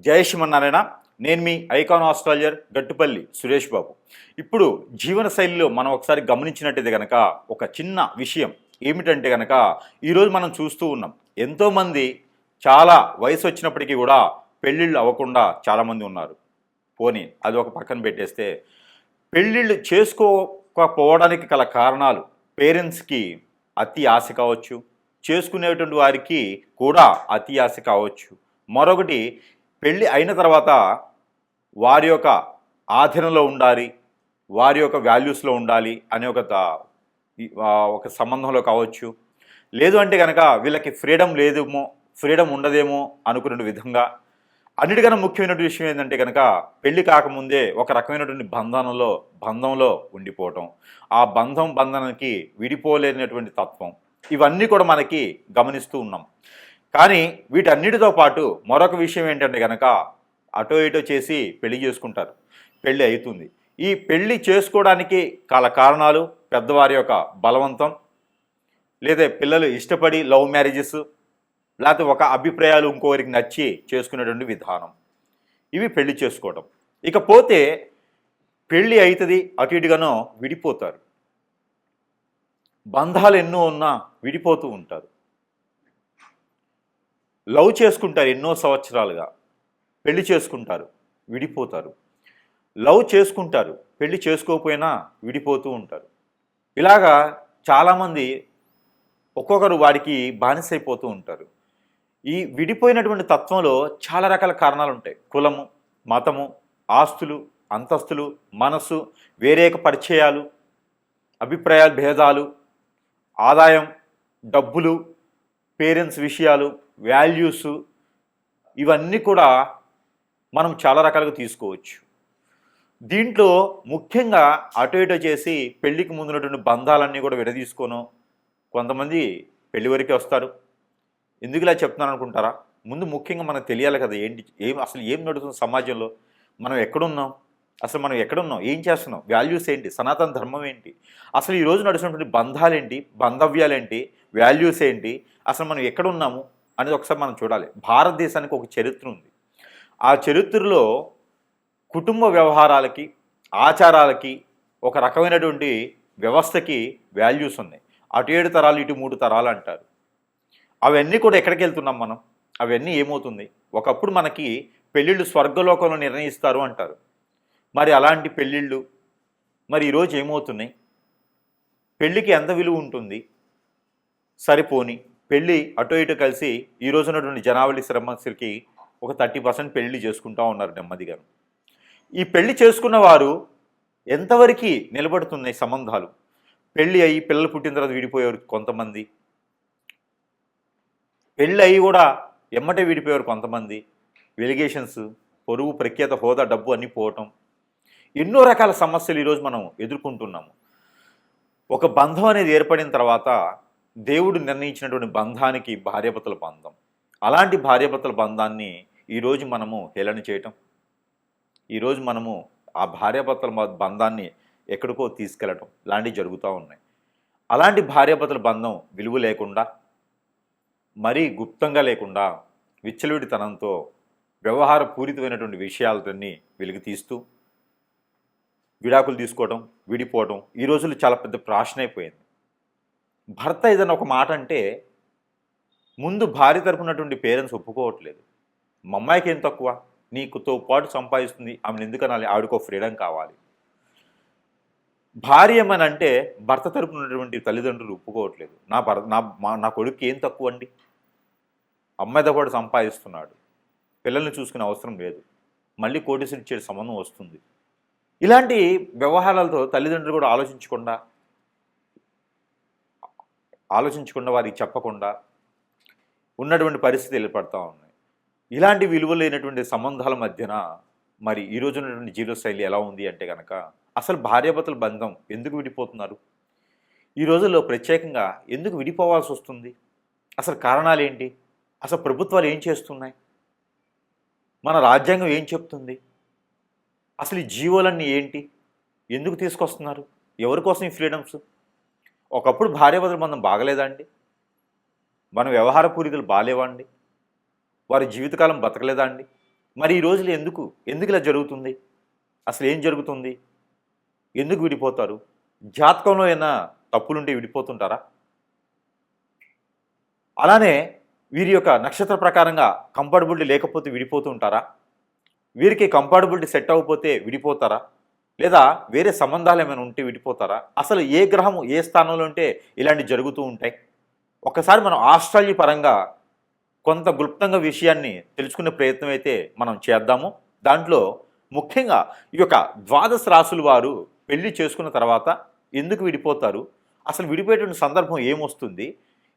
జై శ్రీమన్నారాయణ. నేను మీ icon astrologer Gattupalli Suresh Babu. ఇప్పుడు జీవన శైలిలో మనం ఒకసారి గమనించినట్టయితే కనుక ఒక చిన్న విషయం ఏమిటంటే కనుక ఈరోజు మనం చూస్తూ ఉన్నాం, ఎంతోమంది చాలా వయసు వచ్చినప్పటికీ కూడా పెళ్ళిళ్ళు అవ్వకుండా చాలామంది ఉన్నారు. పోనీ అది ఒక పక్కన పెట్టేస్తే, పెళ్ళిళ్ళు చేసుకోకపోవడానికి గల కారణాలు పేరెంట్స్కి అతి ఆశ కావచ్చు, చేసుకునేటువంటి వారికి కూడా అతి ఆశ కావచ్చు. మరొకటి, పెళ్ళి అయిన తర్వాత వారి యొక్క ఆధీనంలో ఉండాలి, వారి యొక్క వాల్యూస్లో ఉండాలి అనే ఒక సంబంధంలో కావచ్చు. లేదు అంటే కనుక వీళ్ళకి ఫ్రీడమ్ ఉండదేమో అనుకునే విధంగా. అన్నిటికన్నా ముఖ్యమైనటువంటి విషయం ఏంటంటే కనుక పెళ్లి కాకముందే ఒక రకమైనటువంటి బంధంలో ఉండిపోవటం, ఆ బంధానికి విడిపోలేనటువంటి తత్వం, ఇవన్నీ కూడా మనకి గమనిస్తూ ఉన్నాం. కానీ వీటన్నిటితో పాటు మరొక విషయం ఏంటంటే కనుక అటో ఇటో చేసి పెళ్లి చేసుకుంటారు, పెళ్ళి అవుతుంది. ఈ పెళ్ళి చేసుకోవడానికి కారణాలు పెద్దవారి యొక్క బలవంతం, లేదా పిల్లలు ఇష్టపడి లవ్ మ్యారేజెస్, లేకపోతే ఒక అభిప్రాయాలు ఇంకోరికి నచ్చి చేసుకునేటువంటి విధానం, ఇవి పెళ్లి చేసుకోవడం. ఇకపోతే పెళ్ళి అవుతుంది, అటు ఇటుగానో విడిపోతారు. బంధాలు ఎన్నో ఉన్నా విడిపోతూ ఉంటారు. లవ్ చేసుకుంటారు ఎన్నో సంవత్సరాలుగా, పెళ్లి చేసుకుంటారు, విడిపోతారు. లవ్ చేసుకుంటారు, పెళ్లి చేసుకోకపోయినా విడిపోతూ ఉంటారు. ఇలాగా చాలామంది ఒక్కొక్కరు వాడికి బానిసైపోతూ ఉంటారు. ఈ విడిపోయినటువంటి తత్వంలో చాలా రకాల కారణాలు ఉంటాయి. కులము, మతము, ఆస్తులు, అంతస్తులు, మనస్సు, వేరేక పరిచయాలు, అభిప్రాయాలు, భేదాలు, ఆదాయం, డబ్బులు, పేరెంట్స్ విషయాలు, వాల్యూస్, ఇవన్నీ కూడా మనం చాలా రకాలుగా తీసుకోవచ్చు. దీంట్లో ముఖ్యంగా అటు ఇటు చేసి పెళ్లికి ముందున్నటువంటి బంధాలన్నీ కూడా విడదీసుకోను కొంతమంది పెళ్లి వరకే వస్తారు. ఎందుకు ఇలా చెప్తున్నాను అనుకుంటారా? ముందు ముఖ్యంగా మనకు తెలియాలి కదా, అసలు ఏం నడుస్తుంది సమాజంలో, మనం ఎక్కడున్నాం, అసలు మనం ఎక్కడున్నాం, ఏం చేస్తున్నాం, వాల్యూస్ ఏంటి, సనాతన ధర్మం ఏంటి, అసలు ఈరోజు నడుస్తున్నటువంటి బంధాలేంటి, బంధవ్యాలేంటి, వాల్యూస్ ఏంటి, అసలు మనం ఎక్కడున్నాము అనేది ఒకసారి మనం చూడాలి. భారతదేశానికి ఒక చరిత్ర ఉంది. ఆ చరిత్రలో కుటుంబ వ్యవహారాలకి, ఆచారాలకి, ఒక రకమైనటువంటి వ్యవస్థకి వాల్యూస్ ఉన్నాయి. అటు 7 తరాలు, ఇటు 3 తరాలు అంటారు. అవన్నీ కూడా ఎక్కడికి వెళ్తున్నాం మనం? అవన్నీ ఏమవుతుంది? ఒకప్పుడు మనకి పెళ్ళిళ్ళు స్వర్గలోకంలో నిర్ణయిస్తారు అంటారు. మరి అలాంటి పెళ్ళిళ్ళు మరి ఈరోజు ఏమవుతున్నాయి? పెళ్ళికి ఎంత విలువ ఉంటుంది? సరిపోని పెళ్ళి అటు ఇటు కలిసి ఈరోజు ఉన్నటువంటి జనావళి సమస్యలకి ఒక 30% పెళ్ళి చేసుకుంటూ ఉన్నారు నెమ్మదిగా. ఈ పెళ్లి చేసుకున్న వారు ఎంతవరకు నిలబడుతున్నాయి సంబంధాలు? పెళ్ళి అయ్యి పిల్లలు పుట్టిన తర్వాత విడిపోయేవారు కొంతమంది, పెళ్ళి అయ్యి కూడా ఎమ్మటే విడిపోయేవారు కొంతమంది. వెలిగేషన్స్, పొరుగు, ప్రఖ్యాత, హోదా, డబ్బు అన్నీ పోవటం, ఎన్నో రకాల సమస్యలు ఈరోజు మనం ఎదుర్కొంటున్నాము. ఒక బంధం అనేది ఏర్పడిన తర్వాత దేవుడు నిర్ణయించినటువంటి బంధానికి భార్యాభర్తల బంధం, అలాంటి భార్యాభర్తల బంధాన్ని ఈరోజు మనము హేళన చేయటం, ఈరోజు మనము ఆ భార్యాభర్తల బంధాన్ని ఎక్కడికో తీసుకెళ్ళటం లాంటివి జరుగుతూ ఉన్నాయి. అలాంటి భార్యాభర్తల బంధం విలువ లేకుండా, మరీ గుప్తంగా లేకుండా, విచ్చలవిడితనంతో వ్యవహార పూరితమైనటువంటి విషయాలన్నీ వెలుగు తీస్తూ విడాకులు తీసుకోవడం, విడిపోవడం ఈ రోజుల్లో చాలా పెద్ద ప్రాషన్ అయిపోయింది. భర్త ఏదైనా ఒక మాట అంటే ముందు భార్య తరపునటువంటి పేరెంట్స్ ఒప్పుకోవట్లేదు. మా అమ్మాయికి ఏం తక్కువ, నీకుతో పాటు సంపాదిస్తుంది, ఆమెను ఎందుకనాలి, ఆవిడకో ఫ్రీడమ్ కావాలి. భార్య ఏమనంటే భర్త తరపున ఉన్నటువంటి తల్లిదండ్రులు ఒప్పుకోవట్లేదు. నా కొడుకు ఏం తక్కువ అండి, అమ్మాయితో పాటు సంపాదిస్తున్నాడు, పిల్లల్ని చూసుకునే అవసరం లేదు, మళ్ళీ కోటీసులు ఇచ్చే సంబంధం వస్తుంది. ఇలాంటి వ్యవహారాలతో తల్లిదండ్రులు కూడా ఆలోచించకుండా వారికి చెప్పకుండా ఉన్నటువంటి పరిస్థితి ఏర్పడతా ఉన్నాయి. ఇలాంటి విలువ లేనటువంటి సంబంధాల మధ్యన మరి ఈరోజు ఉన్నటువంటి జీవనశైలి ఎలా ఉంది అంటే కనుక అసలు భార్యాభర్తల బంధం ఎందుకు విడిపోతున్నారు? ఈ రోజుల్లో ప్రత్యేకంగా ఎందుకు విడిపోవాల్సి వస్తుంది? అసలు కారణాలు ఏంటి? అసలు ప్రభుత్వాలు ఏం చేస్తున్నాయి? మన రాజ్యాంగం ఏం చెప్తుంది? అసలు ఈ జీవోలన్నీ ఏంటి? ఎందుకు తీసుకొస్తున్నారు? ఎవరి కోసం ఈ ఫ్రీడమ్స్? ఒకప్పుడు భార్యాభర్తల బంధం బాగలేదా అండి? మన వ్యవహార పూరితలు బాగాలేవా అండి? వారి జీవితకాలం బతకలేదా అండి? మరి ఈ రోజులు ఎందుకు ఎందుకు ఇలా జరుగుతుంది? అసలు ఏం జరుగుతుంది? ఎందుకు విడిపోతారు? జాతకంలో ఏమైనా తప్పులుంటే విడిపోతుంటారా? అలానే వీరి యొక్క నక్షత్ర ప్రకారంగా కంపాటబిలిటీ లేకపోతే విడిపోతూ ఉంటారా? వీరికి కంపాటబిలిటీ సెట్ అవ్వకపోతే విడిపోతారా? లేదా వేరే సంబంధాలు ఏమైనా ఉంటే విడిపోతారా? అసలు ఏ గ్రహము ఏ స్థానంలో ఉంటే ఇలాంటివి జరుగుతూ ఉంటాయి? ఒక్కసారి మనం ఆస్ట్రాలజీ పరంగా కొంత గుప్తంగా విషయాన్ని తెలుసుకునే ప్రయత్నం అయితే మనం చేద్దాము. దాంట్లో ముఖ్యంగా ఈ యొక్క ద్వాదశ రాశుల వారు పెళ్లి చేసుకున్న తర్వాత ఎందుకు విడిపోతారు? అసలు విడిపోయేటువంటి సందర్భం ఏమొస్తుంది?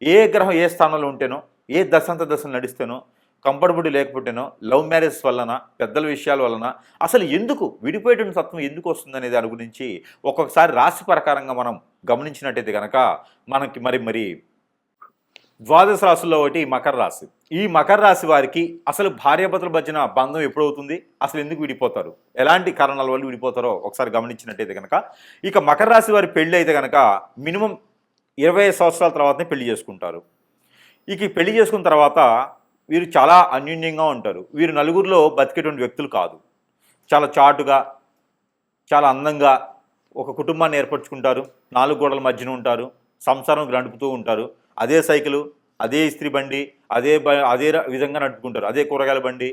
ఏ గ్రహం ఏ స్థానంలో ఉంటేనో, ఏ దశంత దశలు నడిస్తేనో, కంఫర్టబుల్ లేకపోతేనో, లవ్ మ్యారేజ్ వలన, పెద్దల విషయాల వలన అసలు ఎందుకు విడిపోయేటువంటి తత్వం ఎందుకు వస్తుందనే దాని గురించి ఒక్కొక్కసారి రాశి ప్రకారంగా మనం గమనించినట్టయితే కనుక మనకి మరి ద్వాదశ రాశుల్లో ఒకటి మకర రాశి. ఈ మకర రాశి వారికి అసలు భార్యాభర్తల మధ్యన బంధం ఎప్పుడవుతుంది? అసలు ఎందుకు విడిపోతారు? ఎలాంటి కారణాల వల్ల విడిపోతారో ఒకసారి గమనించినట్టయితే కనుక ఇక మకర రాశి వారి పెళ్ళి అయితే కనుక మినిమం 25 సంవత్సరాల తర్వాతనే పెళ్లి చేసుకుంటారు. ఇక ఈ పెళ్లి చేసుకున్న తర్వాత వీరు చాలా అన్యోన్యంగా ఉంటారు. వీరు నలుగురిలో బతికేటువంటి వ్యక్తులు కాదు. చాలా చాటుగా, చాలా అందంగా ఒక కుటుంబాన్ని ఏర్పరచుకుంటారు. 4 గోడల మధ్యన ఉంటారు. సంసారం నడుపుతూ ఉంటారు. అదే సైకిలు, అదే ఇస్త్రీ బండి, అదే విధంగా నడుపుకుంటారు. అదే కూరగాయల బండి,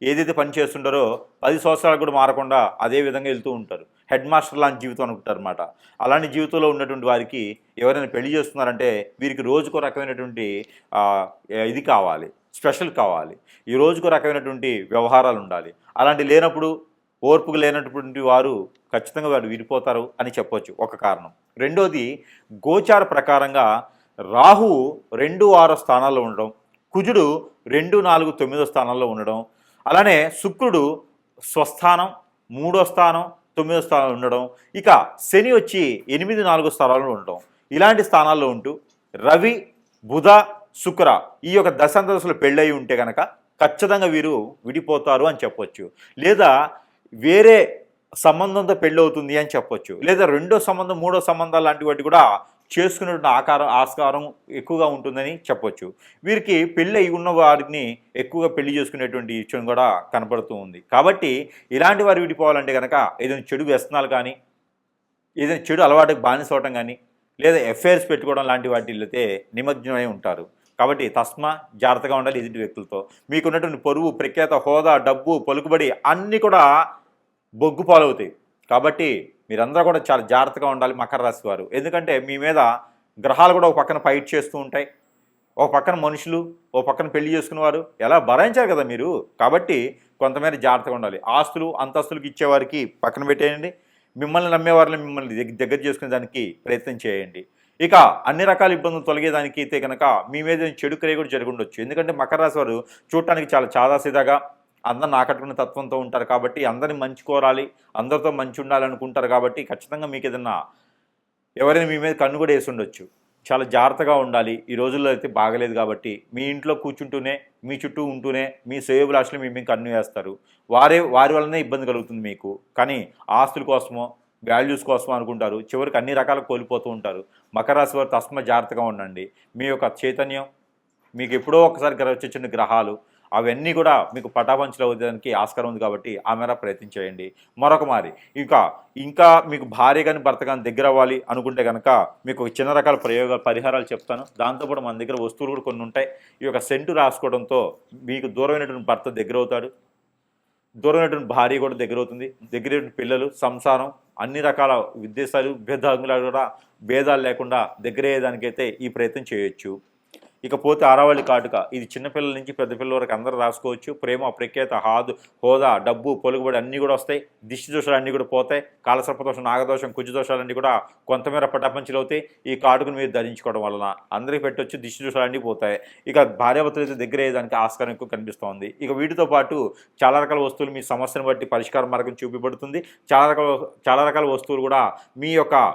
ఏదైతే పని చేస్తుంటారో 10 సంవత్సరాలు కూడా మారకుండా అదే విధంగా వెళ్తూ ఉంటారు. హెడ్ మాస్టర్ లాంటి జీవితం అనుకుంటారు అనమాట. అలాంటి జీవితంలో ఉన్నటువంటి వారికి ఎవరైనా పెళ్లి చేస్తున్నారంటే వీరికి రోజుకో రకమైనటువంటి ఇది కావాలి, స్పెషల్ కావాలి. ఈ రోజుకో రకమైనటువంటి వ్యవహారాలు ఉండాలి. అలాంటి లేనప్పుడు, ఓర్పుకు లేనటువంటి వారు ఖచ్చితంగా వారు విడిపోతారు అని చెప్పొచ్చు ఒక కారణం. రెండోది గోచార ప్రకారంగా రాహువు 2, 6 స్థానాల్లో ఉండడం, కుజుడు 2, 4, 9 స్థానాల్లో ఉండడం, అలానే శుక్రుడు స్వస్థానం 3వ స్థానం 9వ స్థానంలో ఉండడం, ఇక శని వచ్చి 8, 4 స్థానాల్లో ఉండడం, ఇలాంటి స్థానాల్లో ఉంటూ రవి, బుధ, శుక్ర ఈ యొక్క దశాంతదశలు పెళ్ళయి ఉంటే కనుక ఖచ్చితంగా వీరు విడిపోతారు అని చెప్పొచ్చు. లేదా వేరే సంబంధంతో పెళ్ళి అవుతుంది అని చెప్పొచ్చు. లేదా రెండో సంబంధం, మూడో సంబంధాలు లాంటి వాటి కూడా చేసుకునేటువంటి ఆస్కారం ఎక్కువగా ఉంటుందని చెప్పొచ్చు. వీరికి పెళ్ళి అయి ఉన్న వారిని ఎక్కువగా పెళ్లి చేసుకునేటువంటి విషయం కూడా కనపడుతూ ఉంది. కాబట్టి ఇలాంటి వారు విడిపోవాలంటే కనుక ఏదైనా చెడు వ్యసనాలు కానీ, ఏదైనా చెడు అలవాటుకు బానిస అవటం కానీ, లేదా ఎఫ్ఐఆర్స్ పెట్టుకోవడం లాంటి వాటిల్లైతే నిమగ్నమై ఉంటారు. కాబట్టి తస్మా జాగ్రత్తగా ఉండాలి ఎదుటి వ్యక్తులతో. మీకున్నటువంటి పొరుగు, ప్రఖ్యాత, హోదా, డబ్బు, పలుకుబడి అన్నీ కూడా బొగ్గు పాలవుతాయి. కాబట్టి మీరందరూ కూడా చాలా జాగ్రత్తగా ఉండాలి మకర రాశి వారు. ఎందుకంటే మీ మీద గ్రహాలు కూడా ఒక పక్కన ఫైట్ చేస్తూ ఉంటాయి. ఒక పక్కన మనుషులు, ఒక పక్కన పెళ్లి చేసుకునేవారు ఎలా భరాయించారు కదా మీరు. కాబట్టి కొంతమేర జాగ్రత్తగా ఉండాలి. ఆస్తులు, అంతస్తులకు ఇచ్చేవారికి పక్కన పెట్టేయండి. మిమ్మల్ని నమ్మేవారిని మిమ్మల్ని దగ్గర చేసుకునే దానికి ప్రయత్నం చేయండి. ఇక అన్ని రకాల ఇబ్బందులు తొలగేదానికి అయితే కనుక మీ మీద చెడు క్రియ కూడా జరిగి ఉండొచ్చు. ఎందుకంటే మకర రాశి వారు చూడటానికి చాలా చాదాసీదాగా అందరిని ఆకట్టుకునే తత్వంతో ఉంటారు. కాబట్టి అందరిని మంచి కోరాలి, అందరితో మంచి ఉండాలనుకుంటారు. కాబట్టి ఖచ్చితంగా మీకు ఏదన్నా ఎవరైనా మీ మీద కన్ను కూడా వేసి ఉండొచ్చు. చాలా జాగ్రత్తగా ఉండాలి. ఈ రోజుల్లో అయితే బాగలేదు. కాబట్టి మీ ఇంట్లో కూర్చుంటూనే, మీ చుట్టూ ఉంటూనే మీ శ్రేయోభిలాషులు మీ కన్ను వేస్తారు. వారి వల్లనే ఇబ్బంది కలుగుతుంది మీకు. కానీ ఆస్తుల కోసమో, వాల్యూస్ కోసం అనుకుంటారు. చివరికి అన్ని రకాలు కోల్పోతూ ఉంటారు. మకర రాశి వారు తస్మ జాగ్రత్తగా ఉండండి. మీ యొక్క చైతన్యం, మీకు ఎప్పుడో ఒకసారి వచ్చేసిన గ్రహాలు అవన్నీ కూడా మీకు పటాపంచలు అవ్వడానికి ఆస్కారం ఉంది. కాబట్టి ఆ మేర ప్రయత్నం చేయండి. మరొక మారి ఇంకా మీకు భార్య కానీ భర్త కానీ దగ్గర అవ్వాలి అనుకుంటే కనుక మీకు చిన్న రకాల పరిహారాలు చెప్తాను. దాంతోపాటు మన దగ్గర వస్తువులు కూడా కొన్ని ఉంటాయి. ఈ యొక్క సెంటు రాసుకోవడంతో మీకు దూరమైనటువంటి భర్త దగ్గర అవుతాడు, దూరమైనటువంటి భార్య కూడా దగ్గర అవుతుంది. దగ్గర పిల్లలు, సంసారం, అన్ని రకాల ఉద్దేశాలు, భేదాలు కూడా భేదాలు లేకుండా దగ్గరయ్యేదానికైతే ఈ ప్రయత్నం చేయొచ్చు. ఇకపోతే ఆరావళి కాటుక, ఇది చిన్నపిల్లల నుంచి పెద్ద పిల్లల వరకు అందరూ రాసుకోవచ్చు. ప్రేమ, ప్రఖ్యాత, హోదా, డబ్బు, పొలుగుబడి అన్నీ కూడా వస్తాయి. దిష్టి దోషాలు అన్నీ కూడా పోతాయి. కాలసర్పదోషం, నాగదోషం, కుజ దోషాలన్నీ కూడా కొంతమేర పటాపంచలు అవుతాయి. ఈ కాటుకుని మీరు ధరించుకోవడం వలన అందరికీ పెట్టొచ్చు. దిష్టి దోషాలన్నీ పోతాయి. ఇక భార్యాభర్తలు అయితే దగ్గర అయ్యేదానికి ఆస్కారం ఎక్కువ కనిపిస్తోంది. ఇక వీటితో పాటు చాలా రకాల వస్తువులు మీ సమస్యను బట్టి పరిష్కార మార్గం చూపించబడుతుంది. చాలా రకాల వస్తువులు కూడా మీ యొక్క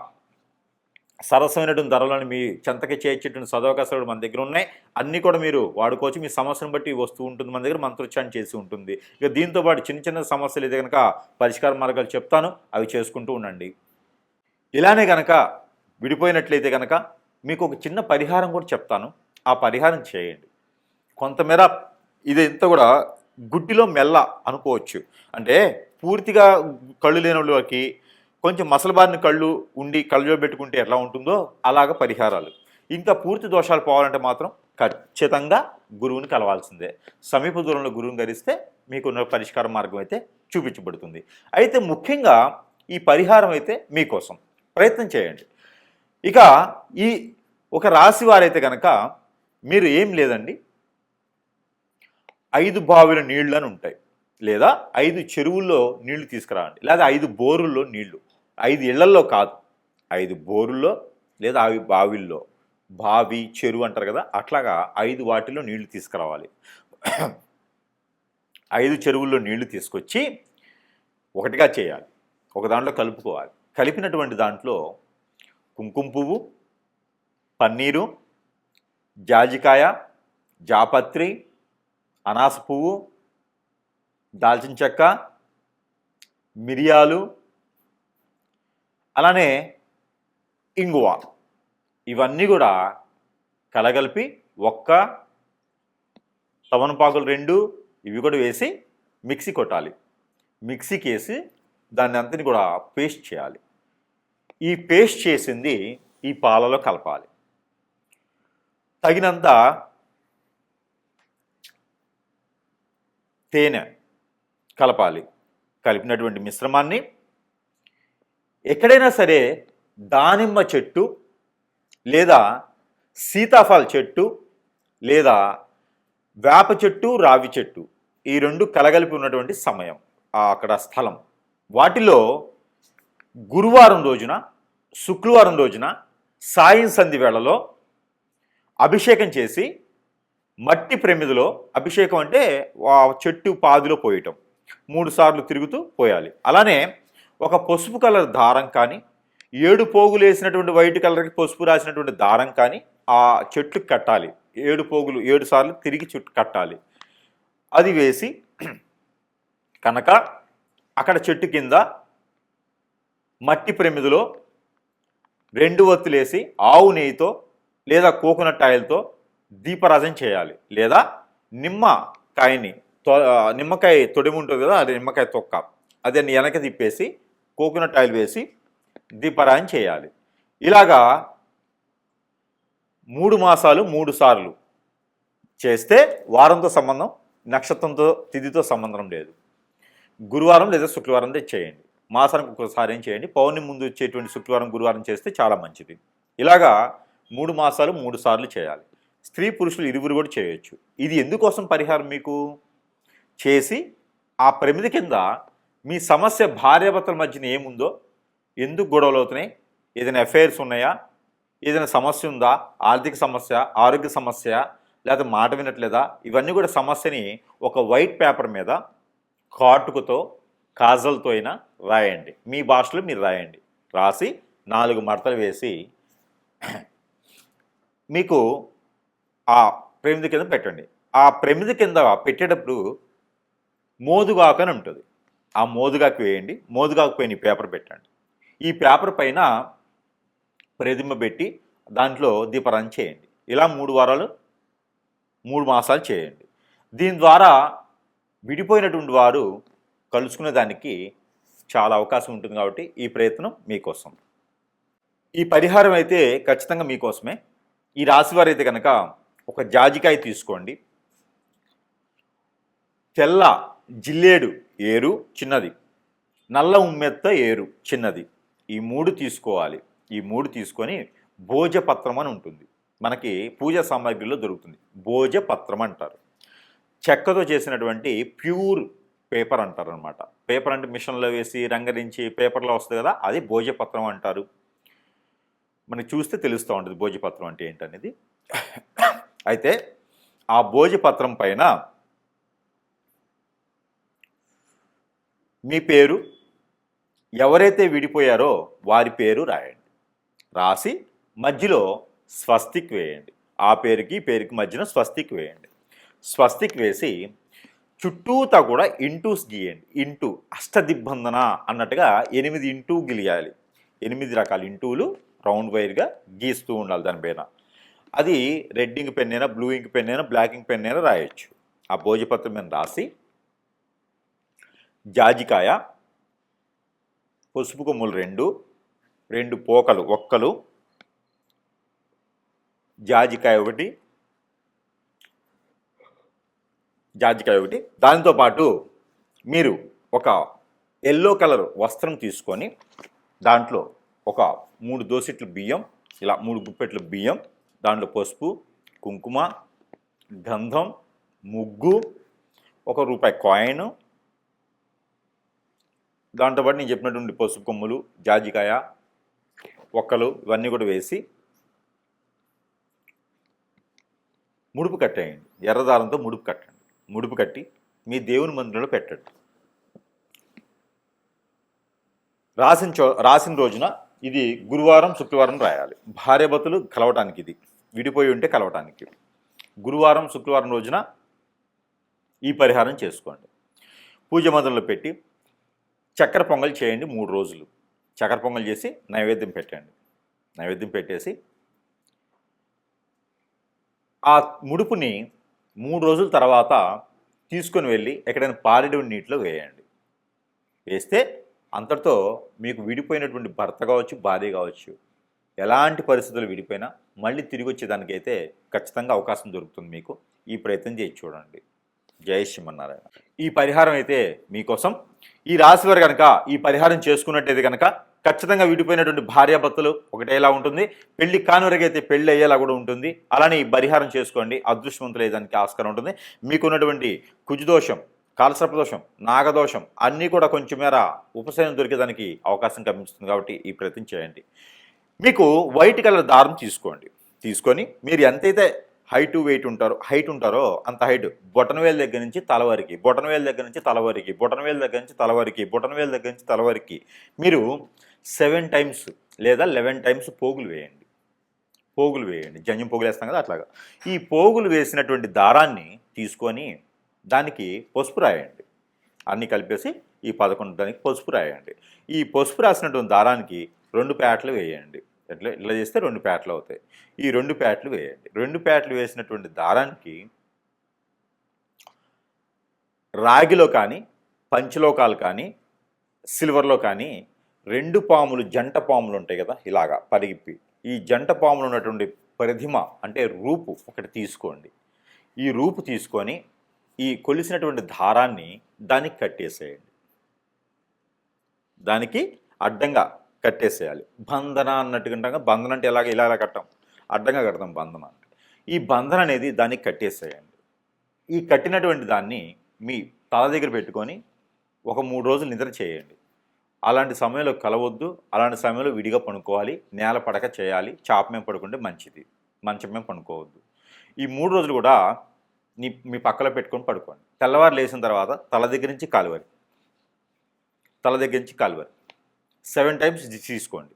సరసమైనటువంటి ధరలను మీ చెంతకి చేర్చేటువంటి సదవకాశాలు మన దగ్గర ఉన్నాయి. అన్నీ కూడా మీరు వాడుకోవచ్చు. మీ సమస్యను బట్టి వస్తూ ఉంటుంది. మన దగ్గర మంత్రోచ్చారణ చేసి ఉంటుంది. ఇక దీంతోపాటు చిన్న సమస్యలు అయితే కనుక పరిష్కార మార్గాలు చెప్తాను, అవి చేసుకుంటూ ఉండండి. ఇలానే కనుక విడిపోయినట్లయితే కనుక మీకు ఒక చిన్న పరిహారం కూడా చెప్తాను. ఆ పరిహారం చేయండి. కొంతమేర ఇదంతా కూడా గుడ్డిలో మెల్ల అనుకోవచ్చు. అంటే పూర్తిగా కళ్ళు లేని వాళ్ళకి కొంచెం మసలబారిన కళ్ళు ఉండి కళ్ళజోడు పెట్టుకుంటే ఎలా ఉంటుందో అలాగ పరిహారాలు. ఇంకా పూర్తి దోషాలు పోవాలంటే మాత్రం ఖచ్చితంగా గురువుని కలవాల్సిందే. సమీప దూరంలో గురువుని కలిస్తే మీకున్న పరిష్కార మార్గం అయితే చూపించబడుతుంది. అయితే ముఖ్యంగా ఈ పరిహారం అయితే మీకోసం ప్రయత్నం చేయండి. ఇక ఈ ఒక రాశి వారైతే కనుక మీరు ఏం లేదండి, 5 బావిల నీళ్ళు అని ఉంటాయి, లేదా 5 చెరువుల్లో నీళ్లు తీసుకురావండి, లేదా 5 బోరుల్లో నీళ్లు. 5 ఇళ్లల్లో కాదు, 5 బోరుల్లో లేదా 5 బావిల్లో, బావి చెరువు అంటారు కదా, అట్లాగా 5 వాటిల్లో నీళ్లు తీసుకురావాలి. 5 చెరువుల్లో నీళ్లు తీసుకొచ్చి ఒకటిగా చేయాలి. ఒక దాంట్లో కలుపుకోవాలి. కలిపినటువంటి దాంట్లో కుంకుమ పువ్వు, పన్నీరు, జాజికాయ, జాపత్రి, అనాస పువ్వు, దాల్చిన చెక్క, మిరియాలు, అలానే ఇంగువ, ఇవన్నీ కూడా కలగలిపి ఒక్క తమలపాకులు 2 ఇవి కూడా వేసి మిక్సీ కొట్టాలి. మిక్సీకి వేసి దాన్ని అంతని కూడా పేస్ట్ చేయాలి. ఈ పేస్ట్ చేసింది ఈ పాలలో కలపాలి. తగినంత తేనె కలపాలి. కలిపినటువంటి మిశ్రమాన్ని ఎక్కడైనా సరే దానిమ్మ చెట్టు లేదా సీతాఫల చెట్టు లేదా వేప చెట్టు, రావి చెట్టు, ఈ 2 కలగలిపి ఉన్నటువంటి సమయం, అక్కడ స్థలం, వాటిలో గురువారం రోజున, శుక్రవారం రోజున సాయం సంధి వేళలో అభిషేకం చేసి మట్టి ప్రమిదిలో, అభిషేకం అంటే ఆ చెట్టు పాదిలో పోయటం, 3 సార్లు తిరుగుతూ పోయాలి. అలానే ఒక పసుపు కలర్ దారం కానీ, 7 పోగులు వేసినటువంటి వైట్ కలర్కి పసుపు రాసినటువంటి దారం కానీ ఆ చెట్టుకు కట్టాలి. 7 పోగులు 7 సార్లు తిరిగి చుట్టు కట్టాలి. అది వేసి కనుక అక్కడ చెట్టు కింద మట్టి ప్రమిదిలో 2 ఒత్తులేసి ఆవు నెయ్యితో లేదా కోకోనట్ ఆయిల్తో దీపారాధన చేయాలి. లేదా నిమ్మకాయ తొడిమి ఉంటుంది కదా, అది నిమ్మకాయ తొక్క, అదే వెనక తిప్పేసి కోకోనట్ ఆయిల్ వేసి దీపారాధన చేయాలి. ఇలాగా 3 మాసాలు 3 సార్లు చేస్తే వారంతో సంబంధం, నక్షత్రంతో తిథితో సంబంధం లేదు. గురువారం లేదా శుక్రవారం చేయండి. మాసానికి ఒకసారి ఏం చేయండి. పౌర్ణమి ముందు వచ్చేటువంటి శుక్రవారం, గురువారం చేస్తే చాలా మంచిది. ఇలాగా 3 మాసాలు 3 సార్లు చేయాలి. స్త్రీ పురుషులు ఇరువురు కూడా చేయొచ్చు. ఇది ఎందుకోసం పరిహారం మీకు చేసి ఆ ప్రమిది కింద మీ సమస్య భార్యాభర్తల మధ్యన ఏముందో, ఎందుకు గొడవలు అవుతున్నాయి, ఏదైనా అఫైర్స్ ఉన్నాయా, ఏదైనా సమస్య ఉందా, ఆర్థిక సమస్య, ఆరోగ్య సమస్య, లేకపోతే మాట వినట్లేదా, ఇవన్నీ కూడా సమస్యని ఒక వైట్ పేపర్ మీద కాటుకతో, కాజల్తో అయినా రాయండి. మీ భాషలో మీరు రాయండి. రాసి 4 మడతలు వేసి మీకు ఆ ప్రమిది కింద పెట్టండి. ఆ ప్రమిది కింద పెట్టేటప్పుడు మోదుగాకు అని ఉంటుంది. ఆ మోదుగాకు వేయండి. మోదుగాకు పైన పేపర్ పెట్టండి. ఈ పేపర్ పైన ప్రతిమ పెట్టి దాంట్లో దీపారాధన చేయండి. ఇలా 3 వారాలు 3 మాసాలు చేయండి. దీని ద్వారా విడిపోయినటువంటి వారు కలుసుకునే దానికి చాలా అవకాశం ఉంటుంది. కాబట్టి ఈ ప్రయత్నం మీకోసం. ఈ పరిహారం అయితే ఖచ్చితంగా మీకోసమే. ఈ రాశివారు అయితే కనుక ఒక జాజికాయ తీసుకోండి, తెల్ల జిల్లేడు ఏరు చిన్నది, నల్ల ఉమ్మెత్త ఏరు చిన్నది, ఈ 3 తీసుకోవాలి. ఈ 3 తీసుకొని భోజపత్రం అని ఉంటుంది, మనకి పూజా సామాగ్రిలో దొరుకుతుంది. భోజపత్రం అంటారు. చెక్కతో చేసినటువంటి ప్యూర్ పేపర్ అంటారు అనమాట. పేపర్ అంటే మిషన్లో వేసి రంగరించి పేపర్లో వస్తుంది కదా, అది భోజపత్రం అంటారు. మనకి చూస్తే తెలుస్తూ ఉంటుంది భోజపత్రం అంటే ఏంటనేది. అయితే ఆ భోజపత్రం పైన మీ పేరు, ఎవరైతే విడిపోయారో వారి పేరు రాయండి. రాసి మధ్యలో స్వస్తిక్ వేయండి. ఆ పేరుకి పేరుకి మధ్యన స్వస్తిక్ వేయండి. స్వస్తిక్ వేసి చుట్టూతా కూడా ఇంటూస్ గీయండి. ఇంటూ అష్టదిబ్బందన అన్నట్టుగా 8 ఇంటూ గిలియాలి. 8 రకాల ఇంటూలు రౌండ్ వైర్గా గీస్తూ ఉండాలి దానిపైన. అది రెడ్ ఇంక్ పెన్ అయినా, బ్లూ ఇంక్ పెన్ అయినా, బ్లాక్ ఇంక్ పెన్ అయినా రాయొచ్చు. ఆ భోజపత్రం మీద రాసి జాజికాయ, పసుపు కొమ్ములు 2, 2 పోకలు ఒక్కలు, జాజికాయ ఒకటి, దానితో పాటు మీరు ఒక ఎల్లో కలర్ వస్త్రం తీసుకొని దాంట్లో ఒక 3 దోసెట్లు బియ్యం, ఇలా 3 గుప్పెట్లు బియ్యం, దాంట్లో పసుపు, కుంకుమ, గంధం, ముగ్గు, ₹1 కాయిన్, దాంతోపాటు నేను చెప్పినటువంటి పసుపు కొమ్ములు, జాజికాయ ఒక్కలు ఇవన్నీ కూడా వేసి ముడుపు కట్టేయండి. ఎర్రదారంతో ముడుపు కట్టండి. ముడుపు కట్టి మీ దేవుని మందిరంలో పెట్టండి. రాసిన రోజున ఇది గురువారం, శుక్రవారం రాయాలి. భార్యాభర్తలు కలవటానికి, ఇది విడిపోయి ఉంటే కలవటానికి. గురువారం, శుక్రవారం రోజున ఈ పరిహారం చేసుకోండి. పూజ మందిరంలో పెట్టి చక్కెర పొంగల్ చేయండి. 3 రోజులు చక్కెర పొంగల్ చేసి నైవేద్యం పెట్టండి. నైవేద్యం పెట్టేసి ఆ ముడుపుని 3 రోజుల తర్వాత తీసుకొని వెళ్ళి ఎక్కడైనా పారేడు నీటిలో వేయండి. వేస్తే అంతటితో మీకు విడిపోయినటువంటి భర్త కావచ్చు, భార్య కావచ్చు, ఎలాంటి పరిస్థితులు విడిపోయినా మళ్ళీ తిరిగి వచ్చేదానికైతే ఖచ్చితంగా అవకాశం దొరుకుతుంది మీకు. ఈ ప్రయత్నం చేసి చూడండి. జై శ్రీమన్నారాయణ. ఈ పరిహారం అయితే మీకోసం. ఈ రాశి వారు కనుక ఈ పరిహారం చేసుకున్నట్టయితే కనుక ఖచ్చితంగా విడిపోయినటువంటి భార్యాభర్తలు ఒకటేలా ఉంటుంది, పెళ్లి కానివరకైతే పెళ్లి అయ్యేలా కూడా ఉంటుంది. అలానే ఈ పరిహారం చేసుకోండి, అదృష్టవంతులు అయ్యేదానికి ఆస్కారం ఉంటుంది. మీకున్నటువంటి కుజదోషం, కాలసర్పదోషం, నాగదోషం అన్నీ కూడా కొంచెం మేర ఉపశమనం దొరికేదానికి అవకాశం కనిపిస్తుంది. కాబట్టి ఈ ప్రయత్నం చేయండి. మీకు వైట్ కలర్ దారం తీసుకోండి. తీసుకొని మీరు ఎంతైతే హైట్ ఉంటారో అంత హైట్, బొటనవేలు దగ్గర నుంచి తల వరకు, బొటనవేలు దగ్గర నుంచి తల వరకు, బొటనవేలు దగ్గర నుంచి తల వరకు, బొటనవేలు దగ్గర నుంచి తల వరకు మీరు 7 టైమ్స్ లేదా 11 టైమ్స్ పోగులు వేయండి. పోగులు వేయండి. జంజం పోగులు వేస్తాం కదా, అట్లాగా. ఈ పోగులు వేసినటువంటి దారాన్ని తీసుకొని దానికి పసుపు రాయండి. అన్నీ కలిపేసి ఈ 11 దానికి పసుపు రాయండి. ఈ పసుపు రాసినటువంటి దారానికి 2 పేటలు వేయండి. ఇట్లా చేస్తే 2 పేటలు అవుతాయి. ఈ 2 పేటలు వేయండి. 2 పేటలు వేసినటువంటి దారానికి రాగిలో కానీ, పంచలోకాలు కానీ, సిల్వర్లో కానీ 2 పాములు, జంట పాములు ఉంటాయి కదా, ఇలాగా పరిగిప్పి, ఈ జంట పాములు ఉన్నటువంటి ప్రతిమ అంటే రూపు ఒకటి తీసుకోండి. ఈ రూపు తీసుకొని ఈ కొలిసినటువంటి దారాన్ని దానికి కట్టేసేయండి. దానికి అడ్డంగా కట్టేసేయాలి. బంధన అన్నట్టుగా, బంధన అంటే ఇలా కట్టాం, అడ్డంగా కడతాం బంధన అంటే. ఈ బంధన అనేది దానికి కట్టేసేయండి. ఈ కట్టినటువంటి దాన్ని మీ తల దగ్గర పెట్టుకొని ఒక 3 రోజులు నిద్ర చేయండి. అలాంటి సమయంలో కలవద్దు. అలాంటి సమయంలో విడిగా పడుకోవాలి. నేల పడక చేయాలి. చాప మీద పడుకుంటే మంచిది. మంచం మీద పడుకోవద్దు. ఈ 3 రోజులు కూడా మీ పక్కలో పెట్టుకొని పడుకోండి. తెల్లవారు లేచిన తర్వాత తల దగ్గర నుంచి కాలు వరకు, 7 టైమ్స్ తీసుకోండి.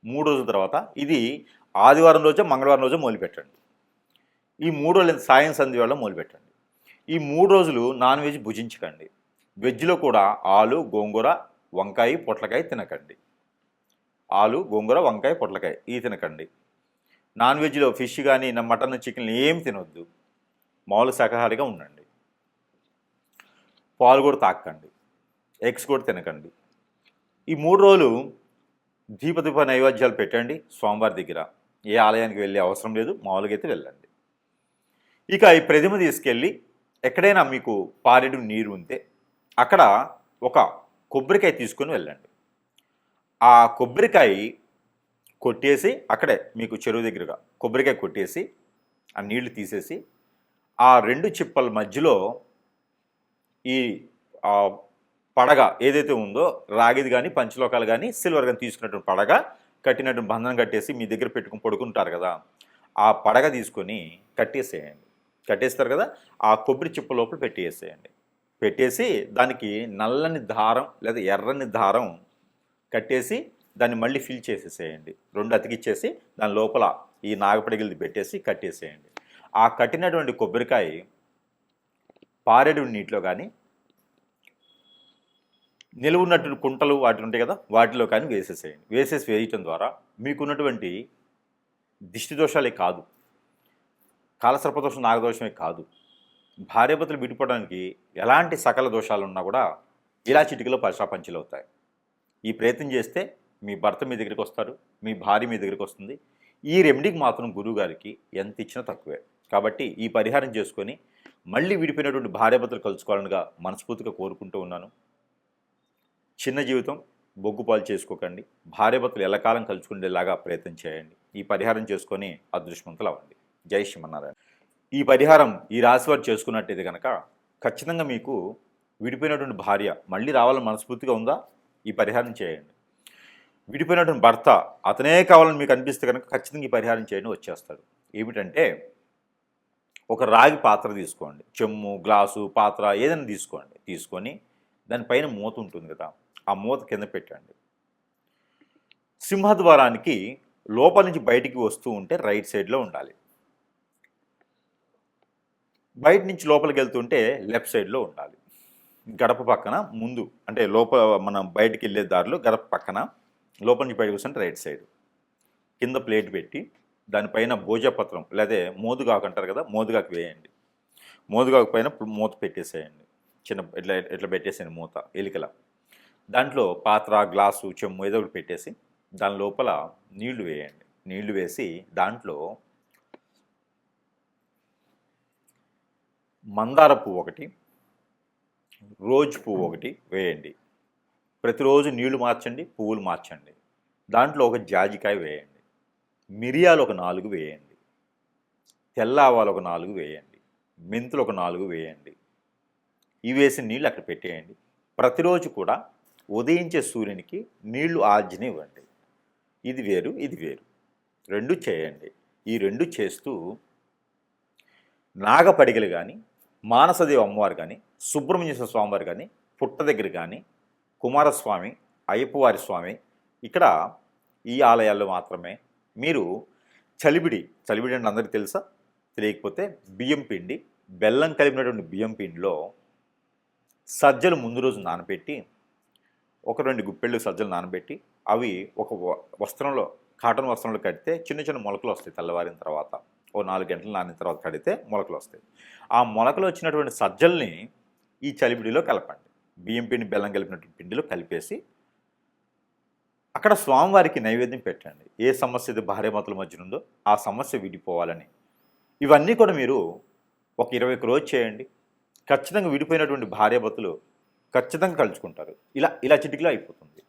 3 రోజుల తర్వాత ఇది ఆదివారం రోజు, మంగళవారం రోజు మొదలుపెట్టండి. ఈ 3 రోజులు సాయం సంధ్య వేళ మొదలుపెట్టండి. ఈ 3 రోజులు నాన్ వెజ్ భుజించకండి. వెజ్లో కూడా ఆలు, గోంగూర, వంకాయ, పొట్లకాయ తినకండి. ఆలు, గోంగూర, వంకాయ, పొట్లకాయ ఇవి తినకండి. నాన్ వెజ్లో ఫిష్ కానీ, మటన్, చికెన్ ఏం తినొద్దు. మామూలు శాకాహారిగా ఉండండి. పాలు కూడా తాకండి. ఎగ్స్ కూడా తినకండి. ఈ 3 రోజులు దీప నైవేద్యాలు పెట్టండి స్వామివారి దగ్గర. ఏ ఆలయానికి వెళ్ళే అవసరం లేదు, మామూలుగా అయితే వెళ్ళండి. ఇక ఈ ప్రతిమ తీసుకెళ్ళి ఎక్కడైనా మీకు పారేడు నీరు ఉంటే అక్కడ ఒక కొబ్బరికాయ తీసుకొని వెళ్ళండి. ఆ కొబ్బరికాయ కొట్టేసి అక్కడే మీకు చెరువు దగ్గరగా కొబ్బరికాయ కొట్టేసి ఆ నీళ్లు తీసేసి ఆ 2 చిప్పల మధ్యలో ఈ పడగ ఏదైతే ఉందో, రాగిది కానీ, పంచలోకాలు కానీ, సిల్వర్ కానీ తీసుకున్నటువంటి పడగ కట్టినటువంటి బంధనం కట్టేసి మీ దగ్గర పెట్టుకుని పడుకుంటారు కదా, ఆ పడగ తీసుకొని కట్టేసేయండి. కట్టేస్తారు కదా, ఆ కొబ్బరి చిప్ప లోపల పెట్టేసేయండి. పెట్టేసి దానికి నల్లని దారం లేదా ఎర్రని దారం కట్టేసి దాన్ని మళ్ళీ ఫిల్ చేసేసేయండి. 2 అతికిచ్చేసి దాని లోపల ఈ నాగపడిగిలిది పెట్టేసి కట్టేసేయండి. ఆ కట్టినటువంటి కొబ్బరికాయ పారేడు నీటిలో కానీ, నిలువున్నటువంటి కుంటలు వాటి ఉంటాయి కదా, వాటిలో కానీ వేసేసేయండి. వేయటం ద్వారా మీకున్నటువంటి దిష్టి దోషాలే కాదు, కాలసర్పదోషం, నాగదోషమే కాదు, భార్యాభర్తలు విడిపోవడానికి ఎలాంటి సకల దోషాలు ఉన్నా కూడా ఇలా చిటికలో పశాపంచలు అవుతాయి. ఈ ప్రయత్నం చేస్తే మీ భర్త మీ దగ్గరికి వస్తారు, మీ భార్య మీ దగ్గరికి వస్తుంది. ఈ రెమెడీకి మాత్రం గురువుగారికి ఎంత ఇచ్చినా తక్కువే. కాబట్టి ఈ పరిహారం చేసుకొని మళ్ళీ విడిపోయినటువంటి భార్యాభర్తలు కలుసుకోవాలనిగా మనస్ఫూర్తిగా కోరుకుంటూ ఉన్నాను. చిన్న జీవితం బొగ్గుపాలు చేసుకోకండి. భార్యాభర్తలు ఎల్లకాలం కలుసుకునేలాగా ప్రయత్నం చేయండి. ఈ పరిహారం చేసుకొని అదృష్టవంతులు అవ్వండి. జై శ్రీమన్నారాయణ. ఈ పరిహారం ఈ రాశి వారు చేసుకున్నట్టయితే కనుక ఖచ్చితంగా మీకు విడిపోయినటువంటి భార్య మళ్ళీ రావాలని మనస్ఫూర్తిగా ఉందా? ఈ పరిహారం చేయండి. విడిపోయినటువంటి భర్త అతనే కావాలని మీకు అనిపిస్తే కనుక ఖచ్చితంగా ఈ పరిహారం చేయండి, వచ్చేస్తాడు. ఏమిటంటే ఒక రాగి పాత్ర తీసుకోండి, చెమ్ము, గ్లాసు, పాత్ర ఏదైనా తీసుకోండి. తీసుకొని దానిపైన మూత ఉంటుంది కదా, ఆ మూత కింద పెట్టండి. సింహద్వారానికి లోపల నుంచి బయటికి వస్తూ ఉంటే రైట్ సైడ్లో ఉండాలి. బయట నుంచి లోపలికి వెళ్తుంటే లెఫ్ట్ సైడ్లో ఉండాలి. గడప పక్కన ముందు అంటే లోపల మనం బయటికి వెళ్ళే దారిలో గడప పక్కన లోపల నుంచి బయటకు వస్తుంటే రైట్ సైడ్. కింద ప్లేట్ పెట్టి దానిపైన భోజపత్రం లేదా మోదుగాకు అంటారు కదా, మోదుగాకు వేయండి. మోదుగాకు పైన మూత పెట్టేసేయండి. చిన్న ఇట్లా పెట్టేసేయండి మూత ఎలికల. దాంట్లో పాత్ర, గ్లాసు, చెమ్ము ఏదో ఒకటి పెట్టేసి దాని లోపల నీళ్లు వేయండి. నీళ్లు వేసి దాంట్లో మందార పువ్వు ఒకటి, రోజ్ పువ్వు ఒకటి వేయండి. ప్రతిరోజు నీళ్లు మార్చండి, పువ్వులు మార్చండి. దాంట్లో ఒక జాజికాయ వేయండి. మిరియాలు ఒక 4 వేయండి. తెల్ల ఆవాలు ఒక 4 వేయండి. మెంతులు ఒక 4 వేయండి. ఇవి వేసిన నీళ్ళు అక్కడ పెట్టేయండి. ప్రతిరోజు కూడా ఉదయించే సూర్యునికి నీళ్లు ఆర్జనివ్వండి. ఇది వేరు, ఇది వేరు, రెండు చేయండి. ఈ రెండు చేస్తూ నాగపడిగలు కానీ, మానసదేవి అమ్మవారు కానీ, సుబ్రహ్మణ్యేశ్వర స్వామివారు కానీ, పుట్ట దగ్గర కానీ, కుమారస్వామి, అయ్యప్పవారి స్వామి, ఇక్కడ ఈ ఆలయాల్లో మాత్రమే మీరు చలిబిడి అంటే అందరికీ తెలుసా? తెలియకపోతే బియ్యం పిండి, బెల్లం కలిపినటువంటి బియ్యం పిండిలో సజ్జలు ముందు రోజు నానబెట్టి, ఒక 2 గుప్పెళ్ళు సజ్జలు నానబెట్టి అవి ఒక వస్త్రంలో, కాటన్ వస్త్రంలో కడితే చిన్న చిన్న మొలకలు వస్తాయి. తెల్లవారిన తర్వాత ఓ 4 గంటలు నానిన తర్వాత కడితే మొలకలు వస్తాయి. ఆ మొలకలు వచ్చినటువంటి సజ్జల్ని ఈ చలిబిడిలో కలపండి. బియ్యం పిండి, బెల్లం కలిపినటువంటి పిండిలో కలిపేసి అక్కడ స్వామివారికి నైవేద్యం పెట్టండి. ఏ సమస్య అయితే భార్యాభర్తల మధ్య ఉందో ఆ సమస్య విడిపోవాలని. ఇవన్నీ కూడా మీరు ఒక 21 రోజు చేయండి. ఖచ్చితంగా విడిపోయినటువంటి భార్యాభర్తలు ఖచ్చితంగా కలుసుకుంటారు. ఇలా చిటికలో అయిపోతుంది.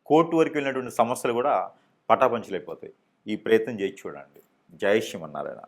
కోర్టు వరకు వెళ్ళినటువంటి సమస్యలు కూడా పటాపంచలైపోతాయి. ఈ ప్రయత్నం చేసి చూడండి. జై శ్రీమన్నారాయణ.